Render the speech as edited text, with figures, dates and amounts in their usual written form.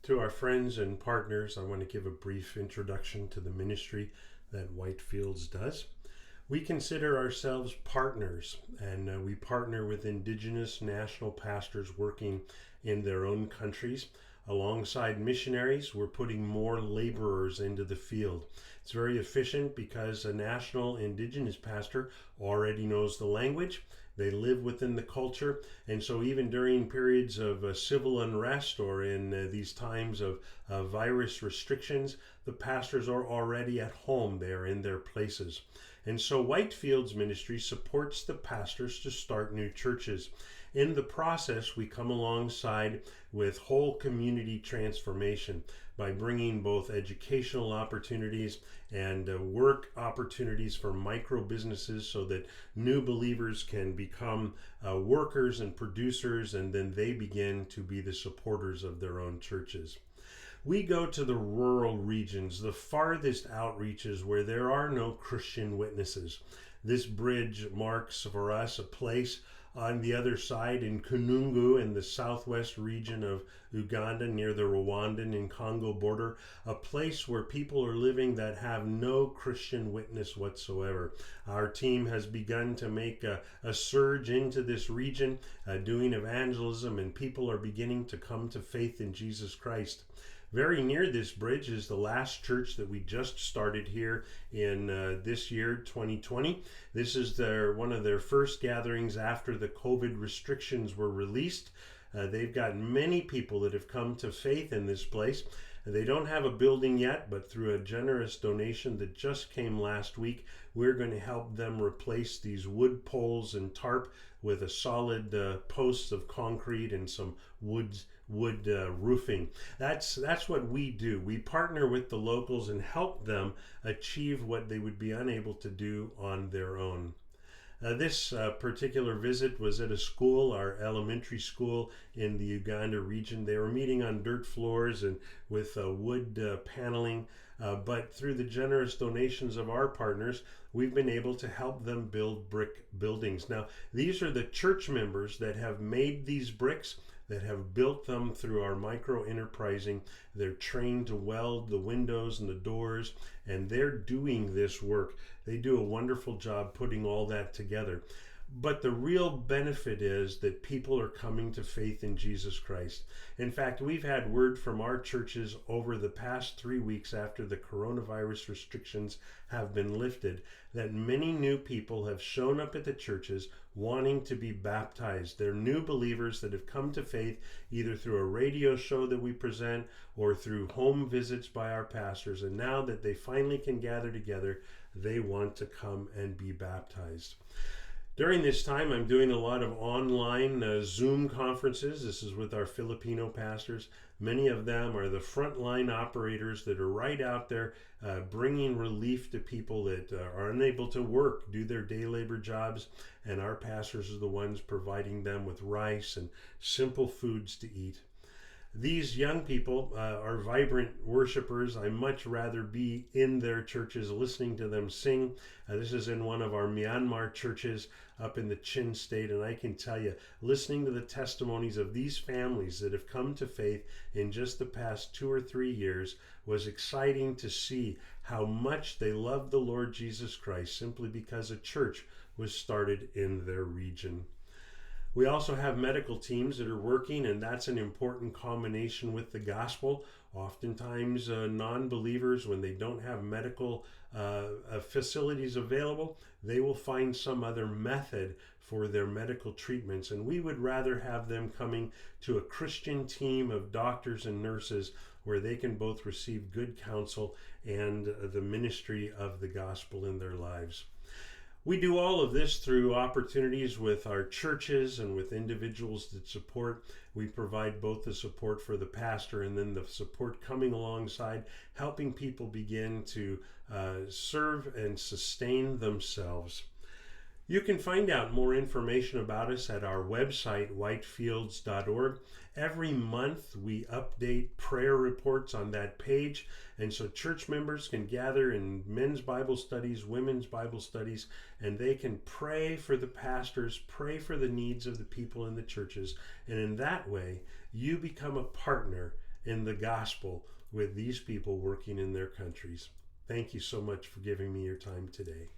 To our friends and partners, I want to give a brief introduction to the ministry that Whitefields does. We consider ourselves partners, and we partner with Indigenous national pastors working in their own countries. Alongside missionaries, we're putting more laborers into the field. It's very efficient because a national Indigenous pastor already knows the language. They live within the culture, and so even during periods of civil unrest or in these times of virus restrictions, the pastors are already at home. They are in their places. And so Whitefields Ministry supports the pastors to start new churches. In the process, we come alongside with whole community transformation by bringing both educational opportunities and work opportunities for micro businesses so that new believers can become workers and producers, and then they begin to be the supporters of their own churches. We go to the rural regions, the farthest outreaches where there are no Christian witnesses. This bridge marks for us a place on the other side in Kunungu in the southwest region of Uganda near the Rwandan and Congo border, a place where people are living that have no Christian witness whatsoever. Our team has begun to make a surge into this region, doing evangelism, and people are beginning to come to faith in Jesus Christ. Very near this bridge is the last church that we just started here in this year, 2020. This is one of their first gatherings after the COVID restrictions were released. They've got many people that have come to faith in this place. They don't have a building yet, but through a generous donation that just came last week, we're going to help them replace these wood poles and tarp with a solid posts of concrete and some wood roofing. That's what we do. We partner with the locals and help them achieve what they would be unable to do on their own. This particular visit was at a school, our elementary school in the Uganda region. They were meeting on dirt floors and with wood paneling, but through the generous donations of our partners, we've been able to help them build brick buildings. Now, these are the church members that have made these bricks, that have built them through our micro enterprising. They're trained to weld the windows and the doors, and they're doing this work. They do a wonderful job putting all that together. But the real benefit is that people are coming to faith in Jesus Christ. In fact, we've had word from our churches over the past 3 weeks after the coronavirus restrictions have been lifted that many new people have shown up at the churches wanting to be baptized. They're new believers that have come to faith either through a radio show that we present or through home visits by our pastors. And now that they finally can gather together, they want to come and be baptized. During this time, I'm doing a lot of online Zoom conferences. This is with our Filipino pastors. Many of them are the frontline operators that are right out there bringing relief to people that are unable to work, do their day labor jobs, and our pastors are the ones providing them with rice and simple foods to eat. These young people are vibrant worshipers. I much rather be in their churches listening to them sing. This is in one of our Myanmar churches up in the Chin State, and I can tell you, listening to the testimonies of these families that have come to faith in just the past 2 or 3 years was exciting to see how much they love the Lord Jesus Christ simply because a church was started in their region. We also have medical teams that are working, and that's an important combination with the gospel. Oftentimes, non-believers, when they don't have medical facilities available, they will find some other method for their medical treatments. And we would rather have them coming to a Christian team of doctors and nurses where they can both receive good counsel and the ministry of the gospel in their lives. We do all of this through opportunities with our churches and with individuals that support. We provide both the support for the pastor and then the support coming alongside, helping people begin to serve and sustain themselves. You can find out more information about us at our website, whitefields.org. Every month we update prayer reports on that page, and so church members can gather in men's Bible studies, women's Bible studies, and they can pray for the pastors, pray for the needs of the people in the churches, and in that way you become a partner in the gospel with these people working in their countries. Thank you so much for giving me your time today.